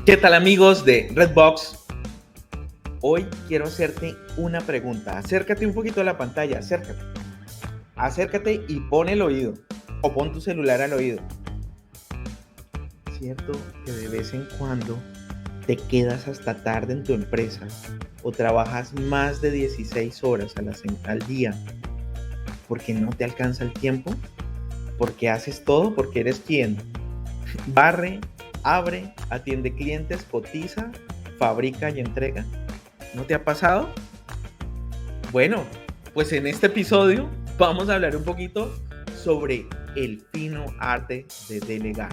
¿Qué tal amigos de Redbox? Hoy quiero hacerte una pregunta. Acércate un poquito a la pantalla, acércate. Acércate y pon el oído o pon tu celular al oído. ¿Cierto que de vez en cuando te quedas hasta tarde en tu empresa o trabajas más de 16 horas al día porque no te alcanza el tiempo? Porque haces todo, porque eres quien barre, abre, atiende clientes, cotiza, fabrica y entrega. ¿No te ha pasado? Bueno, pues en este episodio vamos a hablar un poquito sobre el fino arte de delegar.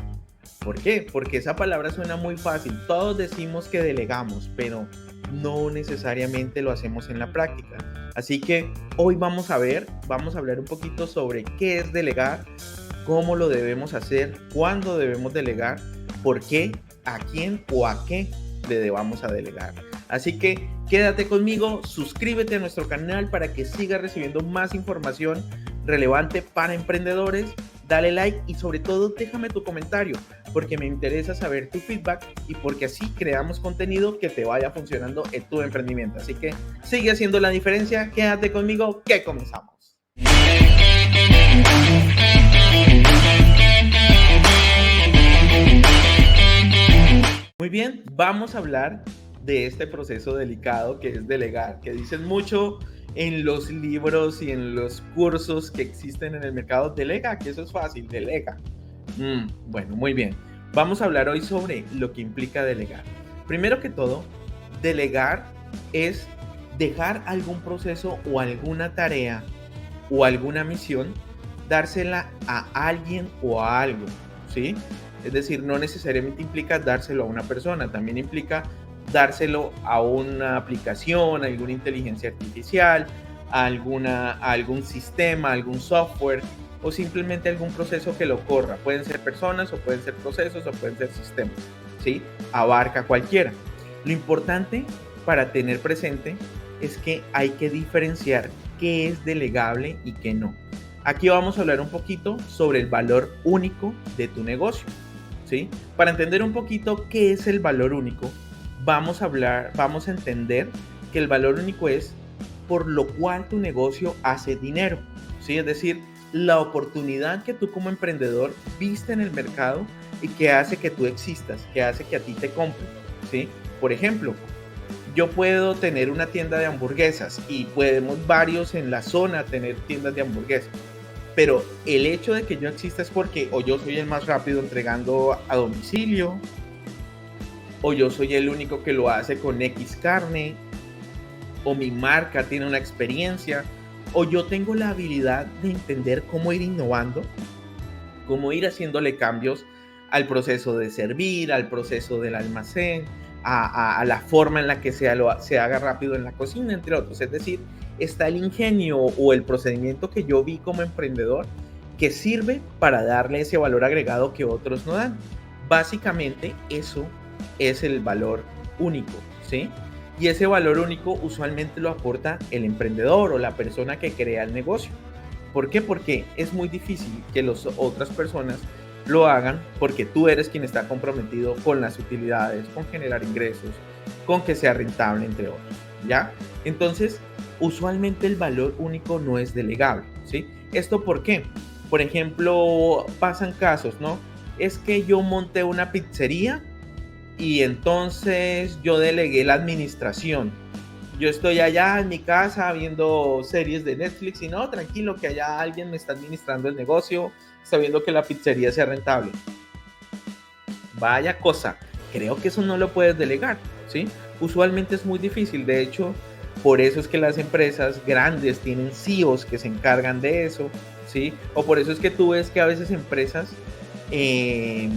¿Por qué? Porque esa palabra suena muy fácil. Todos decimos que delegamos, pero no necesariamente lo hacemos en la práctica. Así que hoy vamos a hablar un poquito sobre qué es delegar, cómo lo debemos hacer, cuándo debemos delegar, por qué, a quién o a qué le debamos a delegar. Así que quédate conmigo, suscríbete a nuestro canal para que sigas recibiendo más información relevante para emprendedores. Dale like y sobre todo déjame tu comentario porque me interesa saber tu feedback y porque así creamos contenido que te vaya funcionando en tu emprendimiento. Así que sigue haciendo la diferencia, quédate conmigo que comenzamos. Muy bien, vamos a hablar de este proceso delicado que es delegar, que dicen mucho en los libros y en los cursos que existen en el mercado. Delega, que eso es fácil, delega. Bueno, muy bien. Vamos a hablar hoy sobre lo que implica delegar. Primero que todo, delegar es dejar algún proceso o alguna tarea o alguna misión, dársela a alguien o a algo, ¿sí? Es decir, no necesariamente implica dárselo a una persona, también implica dárselo a una aplicación, a alguna inteligencia artificial, a algún sistema, a algún software o simplemente algún proceso que lo corra. Pueden ser personas o pueden ser procesos o pueden ser sistemas, ¿sí? Abarca cualquiera. Lo importante para tener presente es que hay que diferenciar qué es delegable y qué no. Aquí vamos a hablar un poquito sobre el valor único de tu negocio, ¿sí? Para entender un poquito qué es el valor único, vamos a entender que el valor único es por lo cual tu negocio hace dinero, ¿sí? Es decir, la oportunidad que tú como emprendedor viste en el mercado y que hace que tú existas, que hace que a ti te compren, ¿sí? Por ejemplo, yo puedo tener una tienda de hamburguesas y podemos varios en la zona tener tiendas de hamburguesas. Pero el hecho de que yo exista es porque o yo soy el más rápido entregando a domicilio, o yo soy el único que lo hace con X carne, o mi marca tiene una experiencia, o yo tengo la habilidad de entender cómo ir innovando, cómo ir haciéndole cambios al proceso de servir, al proceso del almacén, a la forma en la que se haga rápido en la cocina, entre otros. Es decir, está el ingenio o el procedimiento que yo vi como emprendedor que sirve para darle ese valor agregado que otros no dan. Básicamente eso es el valor único, ¿sí? Y ese valor único usualmente lo aporta el emprendedor o la persona que crea el negocio. ¿Por qué? Porque es muy difícil que las otras personas lo hagan porque tú eres quien está comprometido con las utilidades, con generar ingresos, con que sea rentable, entre otros, ¿ya? Entonces, usualmente el valor único no es delegable, ¿sí? ¿Esto por qué? Por ejemplo, pasan casos, ¿no? Es que yo monté una pizzería y entonces yo delegué la administración. Yo estoy allá en mi casa viendo series de Netflix y no, tranquilo, que allá alguien me está administrando el negocio, está viendo que la pizzería sea rentable. Vaya cosa, creo que eso no lo puedes delegar, ¿sí? Usualmente es muy difícil, de hecho, por eso es que las empresas grandes tienen CEOs que se encargan de eso, ¿sí? O por eso es que tú ves que a veces empresas que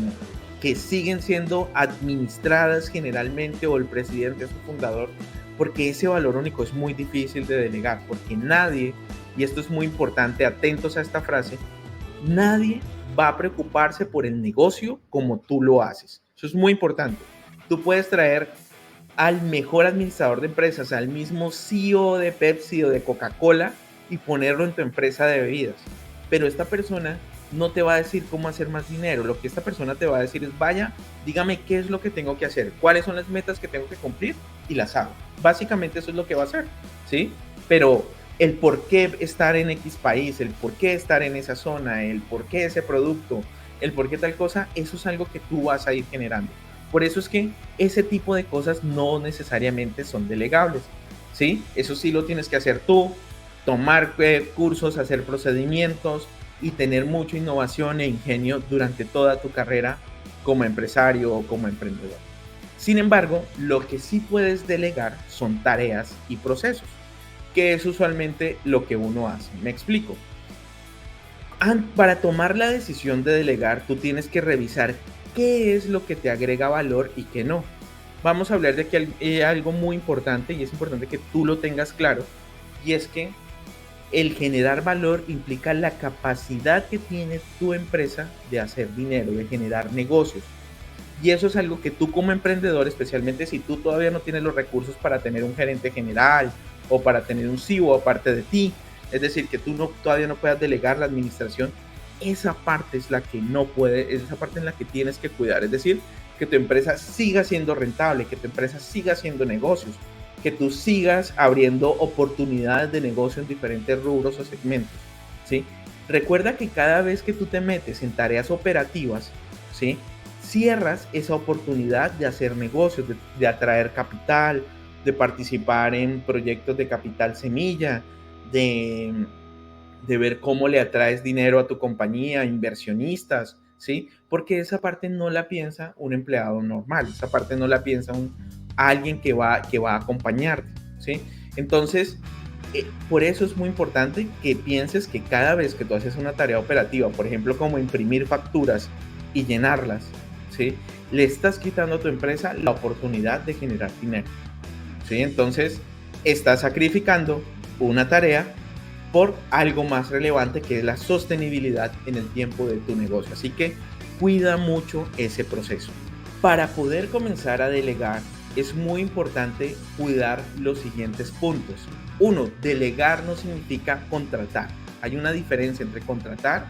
siguen siendo administradas generalmente o el presidente es su fundador, porque ese valor único es muy difícil de delegar, porque nadie, y esto es muy importante, atentos a esta frase, nadie va a preocuparse por el negocio como tú lo haces. Eso es muy importante. Tú puedes traer al mejor administrador de empresas, al mismo CEO de Pepsi o de Coca-Cola y ponerlo en tu empresa de bebidas. Pero esta persona no te va a decir cómo hacer más dinero. Lo que esta persona te va a decir es, vaya, dígame qué es lo que tengo que hacer, cuáles son las metas que tengo que cumplir y las hago. Básicamente eso es lo que va a hacer, ¿sí? Pero el por qué estar en X país, el por qué estar en esa zona, el por qué ese producto, el por qué tal cosa, eso es algo que tú vas a ir generando. Por eso es que ese tipo de cosas no necesariamente son delegables, ¿sí? Eso sí lo tienes que hacer tú, tomar cursos, hacer procedimientos y tener mucha innovación e ingenio durante toda tu carrera como empresario o como emprendedor. Sin embargo, lo que sí puedes delegar son tareas y procesos, que es usualmente lo que uno hace. Me explico. Para tomar la decisión de delegar, tú tienes que revisar qué es lo que te agrega valor y qué no. Vamos a hablar de que algo muy importante, y es importante que tú lo tengas claro, y es que el generar valor implica la capacidad que tiene tu empresa de hacer dinero, de generar negocios. Y eso es algo que tú como emprendedor, especialmente si tú todavía no tienes los recursos para tener un gerente general o para tener un CEO aparte de ti, es decir, que tú todavía no puedas delegar la administración, esa parte es la que no puede, es esa parte en la que tienes que cuidar. Es decir, que tu empresa siga siendo rentable, que tu empresa siga haciendo negocios, que tú sigas abriendo oportunidades de negocio en diferentes rubros o segmentos, ¿sí? Recuerda que cada vez que tú te metes en tareas operativas, ¿sí?, cierras esa oportunidad de hacer negocios, de atraer capital, de participar en proyectos de capital semilla, de, de ver cómo le atraes dinero a tu compañía, inversionistas, ¿sí? Porque esa parte no la piensa un empleado normal, esa parte no la piensa alguien que va a acompañarte, ¿sí? Entonces, por eso es muy importante que pienses que cada vez que tú haces una tarea operativa, por ejemplo, como imprimir facturas y llenarlas, ¿sí?, le estás quitando a tu empresa la oportunidad de generar dinero, ¿sí? Entonces, estás sacrificando una tarea por algo más relevante, que es la sostenibilidad en el tiempo de tu negocio. Así que cuida mucho ese proceso. Para poder comenzar a delegar, es muy importante cuidar los siguientes puntos. Uno, delegar no significa contratar. Hay una diferencia entre contratar,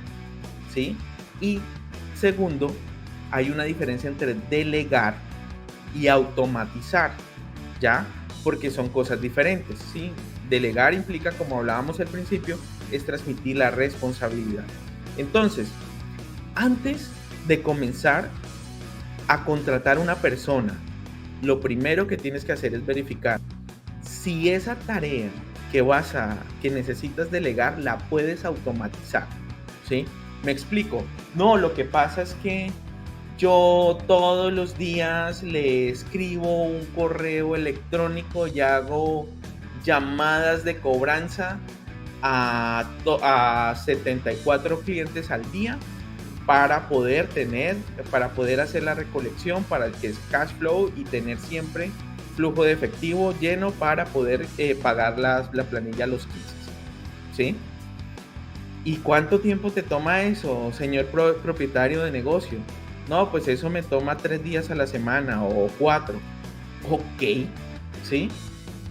¿sí?, y segundo, hay una diferencia entre delegar y automatizar, ¿ya? Porque son cosas diferentes, ¿sí? Delegar implica, como hablábamos al principio, es transmitir la responsabilidad. Entonces, antes de comenzar a contratar una persona, lo primero que tienes que hacer es verificar si esa tarea que necesitas delegar la puedes automatizar, ¿sí? Me explico. No, lo que pasa es que yo todos los días le escribo un correo electrónico y hago llamadas de cobranza a 74 clientes al día para poder hacer la recolección, para que es cash flow y tener siempre flujo de efectivo lleno para poder pagar la planilla a los 15, ¿sí? ¿Y cuánto tiempo te toma eso, señor propietario de negocio? No, pues eso me toma 3 días a la semana o 4. Ok, ¿sí?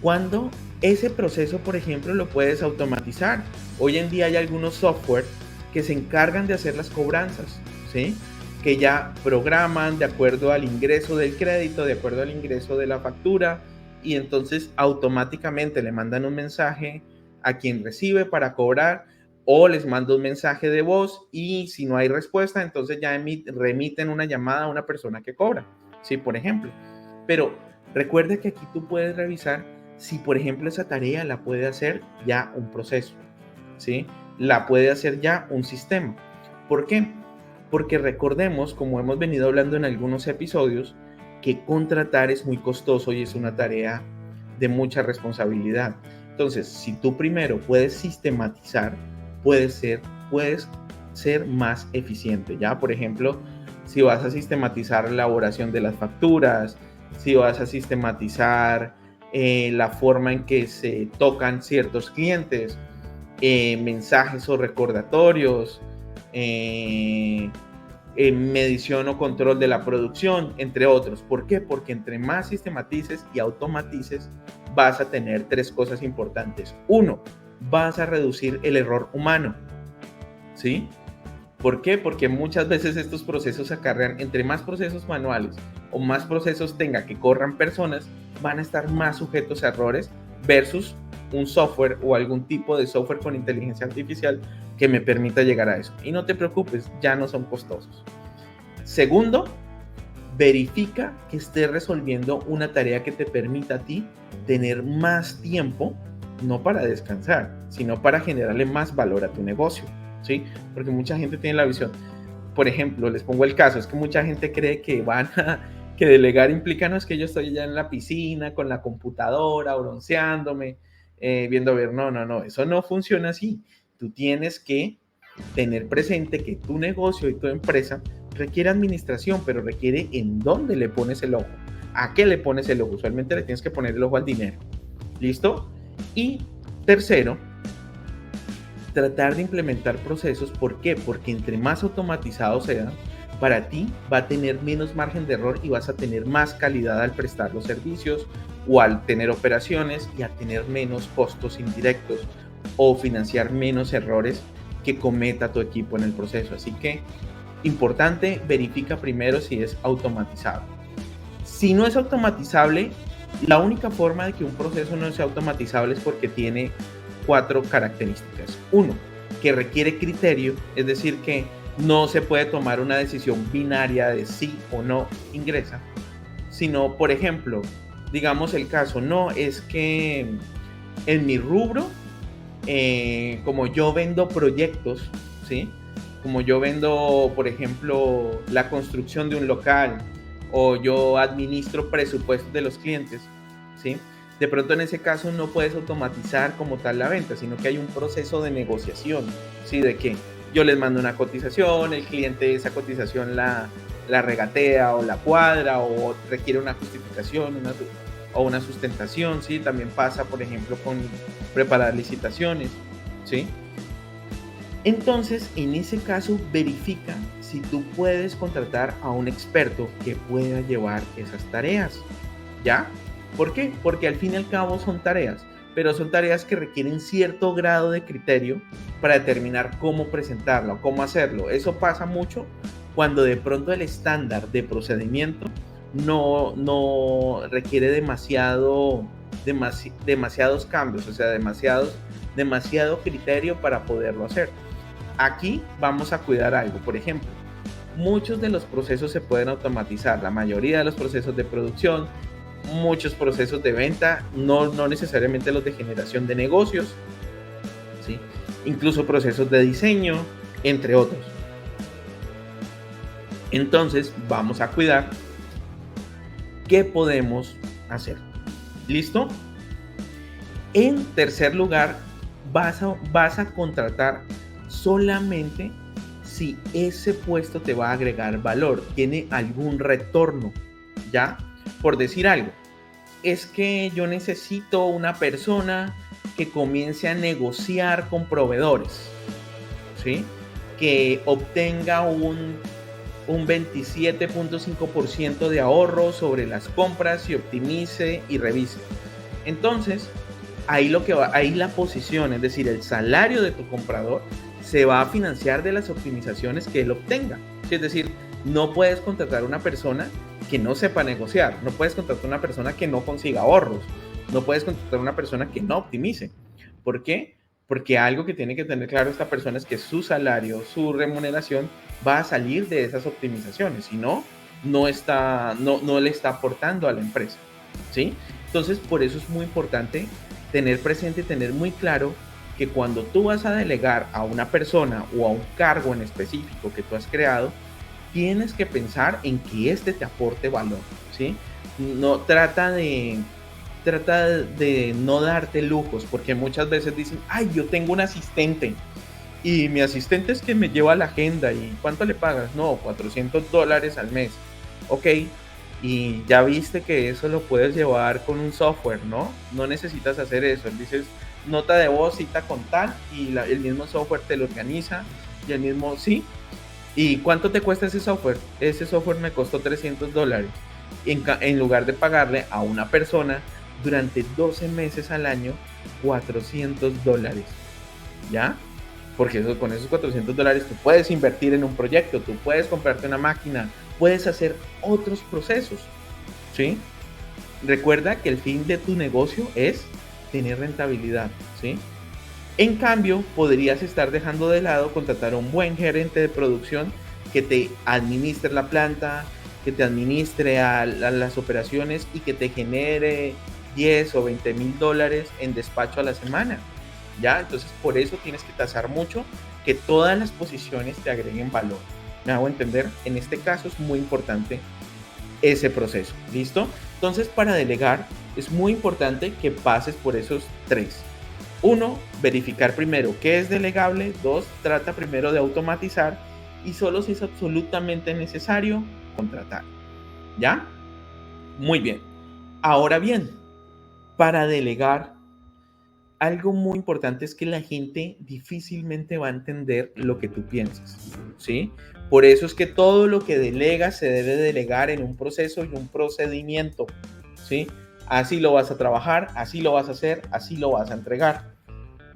Cuando ese proceso, por ejemplo, lo puedes automatizar. Hoy en día hay algunos software que se encargan de hacer las cobranzas, ¿sí?, que ya programan de acuerdo al ingreso del crédito, de acuerdo al ingreso de la factura, y entonces automáticamente le mandan un mensaje a quien recibe para cobrar, o les manda un mensaje de voz, y si no hay respuesta, entonces ya remiten una llamada a una persona que cobra, ¿sí?, por ejemplo. Pero recuerda que aquí tú puedes revisar si, por ejemplo, esa tarea la puede hacer ya un proceso, ¿sí?, la puede hacer ya un sistema. ¿Por qué? Porque recordemos, como hemos venido hablando en algunos episodios, que contratar es muy costoso y es una tarea de mucha responsabilidad. Entonces, si tú primero puedes sistematizar, puedes ser más eficiente. Ya, por ejemplo, si vas a sistematizar la elaboración de las facturas, si vas a sistematizar la forma en que se tocan ciertos clientes, mensajes o recordatorios, medición o control de la producción, entre otros. ¿Por qué? Porque entre más sistematices y automatices, vas a tener 3 cosas importantes. 1, vas a reducir el error humano, ¿sí? ¿Por qué? Porque muchas veces estos procesos acarrean, entre más procesos manuales o más procesos tenga que corran personas, van a estar más sujetos a errores versus un software o algún tipo de software con inteligencia artificial que me permita llegar a eso. Y no te preocupes, ya no son costosos. Segundo, verifica que estés resolviendo una tarea que te permita a ti tener más tiempo, no para descansar, sino para generarle más valor a tu negocio, ¿sí? Porque mucha gente tiene la visión. Por ejemplo, les pongo el caso, es que mucha gente cree que que delegar implica, no, es que yo estoy ya en la piscina con la computadora, bronceándome, viendo a ver, no, eso no funciona así. Tú tienes que tener presente que tu negocio y tu empresa requiere administración, pero requiere en dónde le pones el ojo, a qué le pones el ojo. Usualmente le tienes que poner el ojo al dinero. ¿Listo? Y tercero, tratar de implementar procesos. ¿Por qué? Porque entre más automatizados sean, para ti va a tener menos margen de error y vas a tener más calidad al prestar los servicios o al tener operaciones y a tener menos costos indirectos o financiar menos errores que cometa tu equipo en el proceso. Así que, importante, verifica primero si es automatizado. Si no es automatizable, la única forma de que un proceso no sea automatizable es porque tiene 4 características. 1, que requiere criterio, es decir, que no se puede tomar una decisión binaria de sí o no ingresa, sino, por ejemplo, digamos el caso, no, es que en mi rubro, como yo vendo proyectos, ¿sí? Como yo vendo, por ejemplo, la construcción de un local o yo administro presupuestos de los clientes, ¿sí? De pronto en ese caso no puedes automatizar como tal la venta, sino que hay un proceso de negociación, ¿sí? De que yo les mando una cotización, el cliente esa cotización la regatea o la cuadra o requiere una justificación o una sustentación, ¿sí? También pasa, por ejemplo, con preparar licitaciones, ¿sí? Entonces, en ese caso, verifica si tú puedes contratar a un experto que pueda llevar esas tareas, ¿ya? ¿Por qué? Porque al fin y al cabo son tareas, pero son tareas que requieren cierto grado de criterio para determinar cómo presentarla o cómo hacerlo. Eso pasa mucho cuando de pronto el estándar de procedimiento no requiere demasiados cambios, o sea, demasiado criterio para poderlo hacer. Aquí vamos a cuidar algo. Por ejemplo, muchos de los procesos se pueden automatizar, la mayoría de los procesos de producción, muchos procesos de venta, no necesariamente los de generación de negocios, ¿sí? Incluso procesos de diseño, entre otros. Entonces, vamos a cuidar qué podemos hacer. ¿Listo? En tercer lugar, vas a contratar solamente si ese puesto te va a agregar valor, tiene algún retorno, ¿ya? Por decir algo, es que yo necesito una persona que comience a negociar con proveedores, ¿sí? Que obtenga un 27.5% de ahorro sobre las compras y optimice y revise. Entonces, ahí la posición, es decir, el salario de tu comprador se va a financiar de las optimizaciones que él obtenga. Es decir, no puedes contratar a una persona que no sepa negociar, no puedes contratar a una persona que no consiga ahorros, no puedes contratar a una persona que no optimice. ¿Por qué? Porque algo que tiene que tener claro esta persona es que su salario, su remuneración va a salir de esas optimizaciones, si no le está aportando a la empresa, ¿sí? Entonces, por eso es muy importante tener presente, tener muy claro que cuando tú vas a delegar a una persona o a un cargo en específico que tú has creado, tienes que pensar en que este te aporte valor, ¿sí? No trata de no darte lujos, porque muchas veces dicen, ay, yo tengo un asistente y mi asistente es que me lleva la agenda y ¿cuánto le pagas? No, $400 al mes. Ok, y ya viste que eso lo puedes llevar con un software, ¿no? No necesitas hacer eso. Dices, nota de voz, cita con tal, y el mismo software te lo organiza, y el mismo, sí. ¿Y cuánto te cuesta ese software? Ese software me costó $300. En lugar de pagarle a una persona durante 12 meses al año $400. ¿Ya? porque con esos $400 tú puedes invertir en un proyecto, tú puedes comprarte una máquina, puedes hacer otros procesos, ¿sí? Recuerda que el fin de tu negocio es tener rentabilidad, ¿sí? En cambio, podrías estar dejando de lado contratar a un buen gerente de producción que te administre la planta, que te administre a las operaciones y que te genere 10 o 20 mil dólares en despacho a la semana. ¿Ya? Entonces, por eso tienes que tasar mucho que todas las posiciones te agreguen valor. ¿Me hago entender? En este caso es muy importante ese proceso. ¿Listo? Entonces, para delegar es muy importante que pases por esos tres. 1. Verificar primero qué es delegable. 2. Trata primero de automatizar. Y solo si es absolutamente necesario, contratar. ¿Ya? Muy bien. Ahora bien, para delegar, algo muy importante es que la gente difícilmente va a entender lo que tú piensas, ¿sí? Por eso es que todo lo que delegas se debe delegar en un proceso y un procedimiento, ¿sí? Así lo vas a trabajar, así lo vas a hacer, así lo vas a entregar.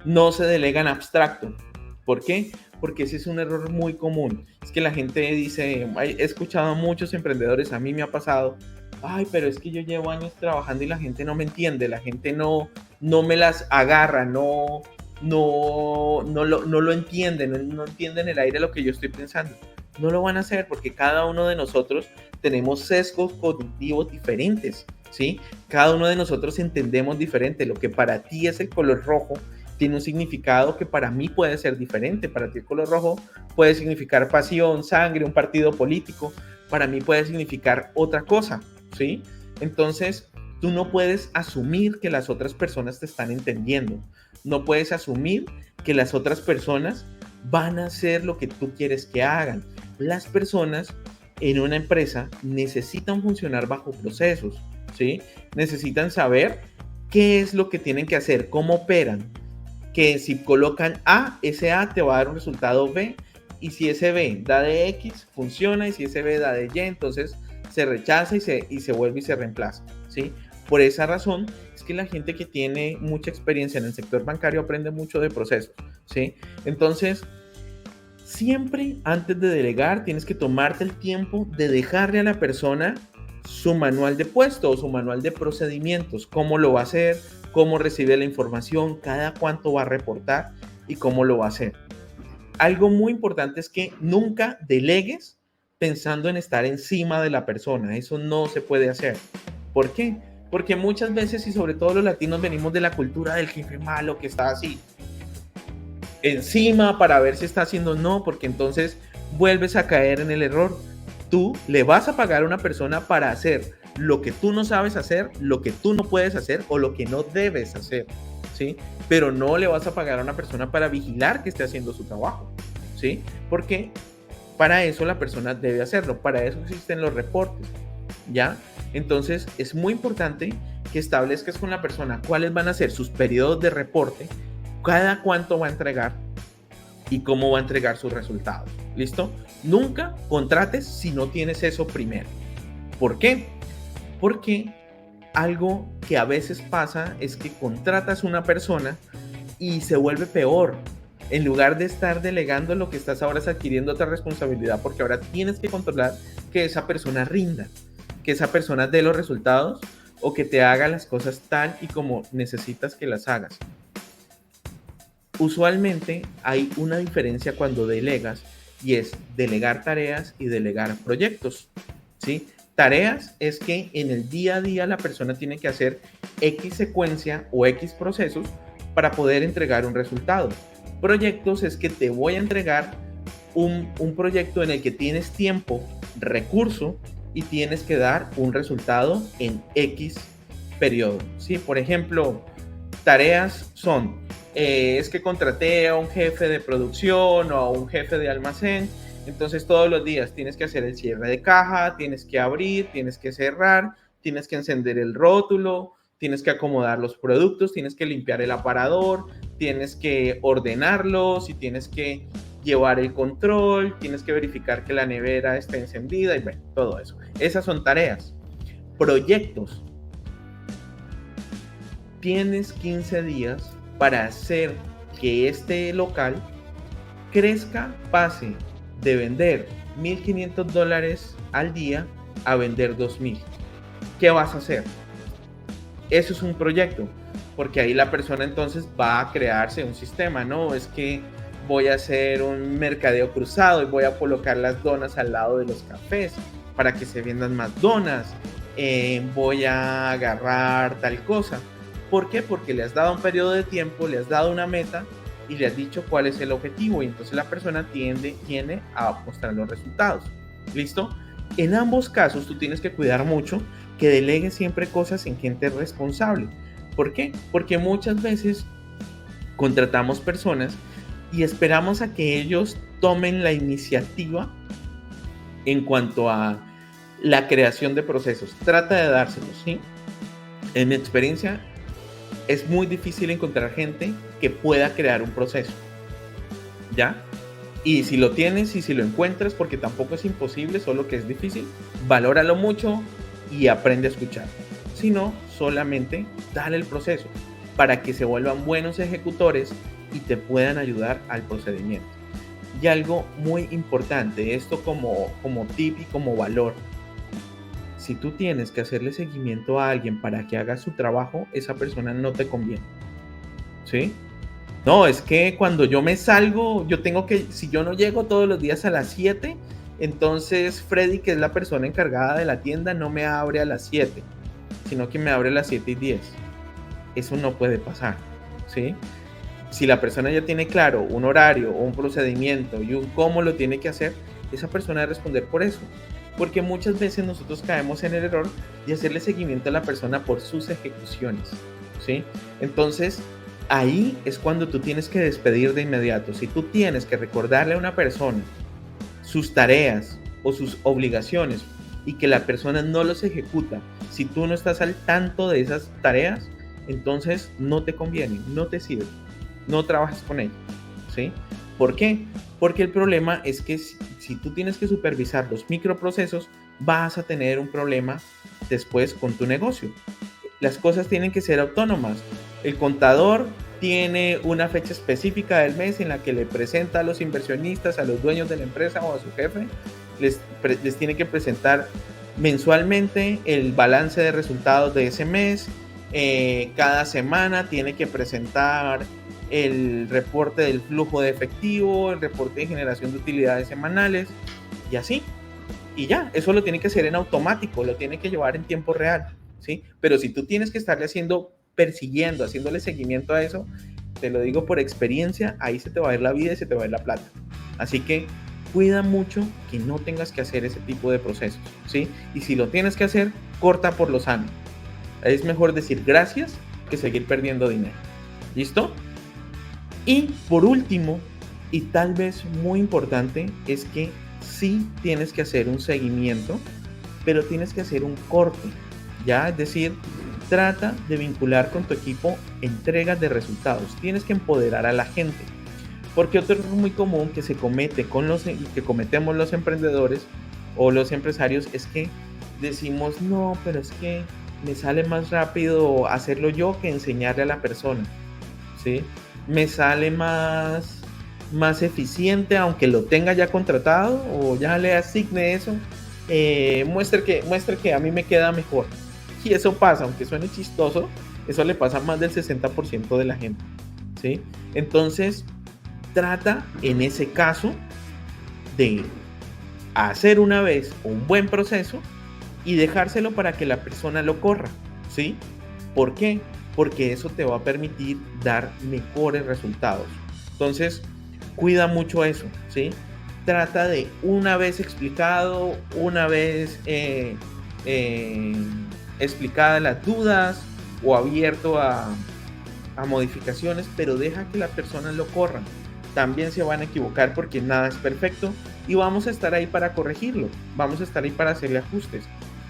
No se delega en abstracto. ¿Por qué? Porque ese es un error muy común. Es que la gente dice, he escuchado a muchos emprendedores, a mí me ha pasado, ay, pero es que yo llevo años trabajando y la gente no me entiende, la gente no me las agarra, no lo entienden, no entienden el aire de lo que yo estoy pensando. No lo van a hacer porque cada uno de nosotros tenemos sesgos cognitivos diferentes, ¿sí? Cada uno de nosotros entendemos diferente. Lo que para ti es el color rojo tiene un significado que para mí puede ser diferente. Para ti el color rojo puede significar pasión, sangre, un partido político. Para mí puede significar otra cosa, ¿sí? Entonces, tú no puedes asumir que las otras personas te están entendiendo. No puedes asumir que las otras personas van a hacer lo que tú quieres que hagan. Las personas en una empresa necesitan funcionar bajo procesos, ¿sí? Necesitan saber qué es lo que tienen que hacer, cómo operan, que si colocan A, ese A te va a dar un resultado B, y si ese B da de X, funciona, y si ese B da de Y, entonces se rechaza y se vuelve y se reemplaza, ¿sí? Por esa razón es que la gente que tiene mucha experiencia en el sector bancario aprende mucho de procesos, ¿sí? Entonces, siempre antes de delegar tienes que tomarte el tiempo de dejarle a la persona su manual de puesto o su manual de procedimientos, cómo lo va a hacer, cómo recibe la información, cada cuánto va a reportar y cómo lo va a hacer. Algo muy importante es que nunca delegues pensando en estar encima de la persona. Eso no se puede hacer. ¿Por qué? Porque muchas veces, y sobre todo los latinos, venimos de la cultura del jefe malo que está así encima para ver si está haciendo no, porque entonces vuelves a caer en el error. Tú le vas a pagar a una persona para hacer lo que tú no sabes hacer, lo que tú no puedes hacer o lo que no debes hacer, ¿sí? Pero no le vas a pagar a una persona para vigilar que esté haciendo su trabajo, ¿sí? Porque para eso la persona debe hacerlo, para eso existen los reportes, ¿ya? Entonces es muy importante que establezcas con la persona cuáles van a ser sus periodos de reporte, cada cuánto va a entregar y cómo va a entregar sus resultados. ¿Listo? Nunca contrates si no tienes eso primero. ¿Por qué? Porque algo que a veces pasa es que contratas una persona y se vuelve peor. En lugar de estar delegando, lo que estás ahora es adquiriendo otra responsabilidad, porque ahora tienes que controlar que esa persona rinda, que esa persona dé los resultados o que te haga las cosas tal y como necesitas que las hagas. Usualmente hay una diferencia cuando delegas y es delegar tareas y delegar proyectos, ¿sí? Tareas es que en el día a día la persona tiene que hacer X secuencia o X procesos para poder entregar un resultado. Proyectos es que te voy a entregar un proyecto en el que tienes tiempo, recurso y tienes que dar un resultado en X periodo, ¿sí? Por ejemplo, tareas son, es que contraté a un jefe de producción o a un jefe de almacén, entonces todos los días tienes que hacer el cierre de caja, tienes que abrir, tienes que cerrar, tienes que encender el rótulo, tienes que acomodar los productos, tienes que limpiar el aparador, tienes que ordenarlos y tienes que llevar el control, tienes que verificar que la nevera esté encendida y bueno, todo eso. Esas son tareas. Proyectos. Tienes 15 días para hacer que este local crezca, pase de vender $1,500 al día a vender 2,000. ¿Qué vas a hacer? Eso es un proyecto, porque ahí la persona entonces va a crearse un sistema, ¿no? Es que voy a hacer un mercadeo cruzado y voy a colocar las donas al lado de los cafés para que se vendan más donas. Voy a agarrar tal cosa. ¿Por qué? Porque le has dado un periodo de tiempo, le has dado una meta y le has dicho cuál es el objetivo, y entonces la persona tiende a mostrar los resultados. ¿Listo? En ambos casos tú tienes que cuidar mucho que delegues siempre cosas en quien te es responsable. ¿Por qué? Porque muchas veces contratamos personas y esperamos a que ellos tomen la iniciativa en cuanto a la creación de procesos. Trata de dárselos, ¿sí? En mi experiencia, es muy difícil encontrar gente que pueda crear un proceso, ¿ya? Y si lo tienes y si lo encuentras, porque tampoco es imposible, solo que es difícil, valóralo mucho y aprende a escuchar. Si no, solamente dale el proceso para que se vuelvan buenos ejecutores y te puedan ayudar al procedimiento. Y algo muy importante, esto como tip y como valor: si tú tienes que hacerle seguimiento a alguien para que haga su trabajo, esa persona no te conviene, ¿sí? No, es que cuando yo me salgo, yo tengo que, si yo no llego todos los días a las 7, entonces Freddy, que es la persona encargada de la tienda, no me abre a las 7, sino que me abre a las 7:10. Eso no puede pasar, ¿sí? Si la persona ya tiene claro un horario o un procedimiento y un cómo lo tiene que hacer, esa persona debe responder por eso. Porque muchas veces nosotros caemos en el error de hacerle seguimiento a la persona por sus ejecuciones, ¿sí? Entonces, ahí es cuando tú tienes que despedir de inmediato. Si tú tienes que recordarle a una persona sus tareas o sus obligaciones y que la persona no los ejecuta, si tú no estás al tanto de esas tareas, entonces no te conviene, no te sirve, no trabajas con ella, ¿sí? ¿Por qué? Porque el problema es que si tú tienes que supervisar los microprocesos, vas a tener un problema después con tu negocio. Las cosas tienen que ser autónomas. El contador tiene una fecha específica del mes en la que le presenta a los inversionistas, a los dueños de la empresa o a su jefe, les tiene que presentar mensualmente el balance de resultados de ese mes. Cada semana tiene que presentar el reporte del flujo de efectivo, el reporte de generación de utilidades semanales y así. Y ya, eso lo tiene que hacer en automático, lo tiene que llevar en tiempo real, ¿sí? Pero si tú tienes que estarle persiguiendo, haciéndole seguimiento a eso, te lo digo por experiencia, ahí se te va a ir la vida y se te va a ir la plata. Así que cuida mucho que no tengas que hacer ese tipo de procesos, ¿sí? Y si lo tienes que hacer, corta por lo sano. Es mejor decir gracias que seguir perdiendo dinero. ¿Listo? Y por último, y tal vez muy importante, es que sí tienes que hacer un seguimiento, pero tienes que hacer un corte, ¿ya? Es decir, trata de vincular con tu equipo entregas de resultados. Tienes que empoderar a la gente. Porque otro error muy común que se comete que cometemos los emprendedores o los empresarios es que decimos, no, pero es que me sale más rápido hacerlo yo que enseñarle a la persona, ¿sí? Me sale más eficiente, aunque lo tenga ya contratado o ya le asigne eso, muestre que a mí me queda mejor. Y eso pasa, aunque suene chistoso, eso le pasa a más del 60% de la gente, ¿sí? Entonces, trata en ese caso de hacer una vez un buen proceso y dejárselo para que la persona lo corra, ¿sí? ¿Por qué? Porque eso te va a permitir dar mejores resultados. Entonces, cuida mucho eso, ¿sí? Trata de, una vez explicado, una vez explicadas las dudas o abierto a modificaciones, pero deja que la persona lo corra. También se van a equivocar porque nada es perfecto y vamos a estar ahí para corregirlo, vamos a estar ahí para hacerle ajustes,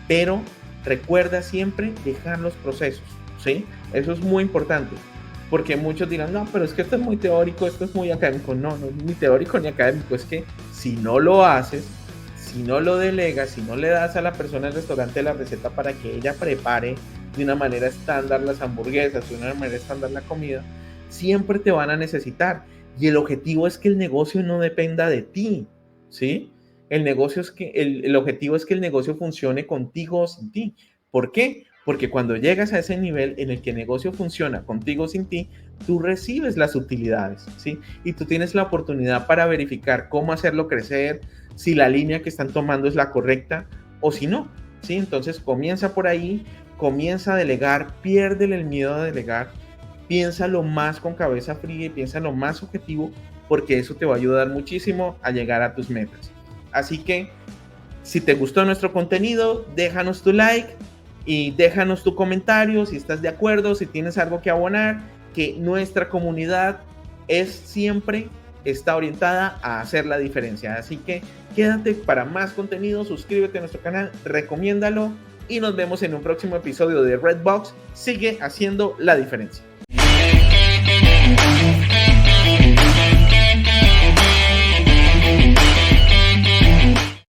pero recuerda siempre dejar los procesos, ¿sí? Eso es muy importante, porque muchos dirán, no, pero es que esto es muy teórico, esto es muy académico. No, no es ni teórico ni académico, es que si no lo haces, si no lo delegas, si no le das a la persona del restaurante la receta para que ella prepare de una manera estándar las hamburguesas, de una manera estándar la comida, siempre te van a necesitar. Y el objetivo es que el negocio no dependa de ti, ¿sí? El negocio es que, el objetivo es que el negocio funcione contigo o sin ti. ¿Por qué? Porque cuando llegas a ese nivel en el que el negocio funciona contigo o sin ti, tú recibes las utilidades, ¿sí? Y tú tienes la oportunidad para verificar cómo hacerlo crecer, si la línea que están tomando es la correcta o si no, ¿sí? Entonces comienza por ahí, comienza a delegar, piérdele el miedo a delegar, piénsalo más con cabeza fría y piénsalo más objetivo, porque eso te va a ayudar muchísimo a llegar a tus metas. Así que, si te gustó nuestro contenido, déjanos tu like y déjanos tu comentario si estás de acuerdo, si tienes algo que abonar, que nuestra comunidad está orientada a hacer la diferencia. Así que quédate para más contenido, suscríbete a nuestro canal, recomiéndalo y nos vemos en un próximo episodio de Redbox. Sigue haciendo la diferencia.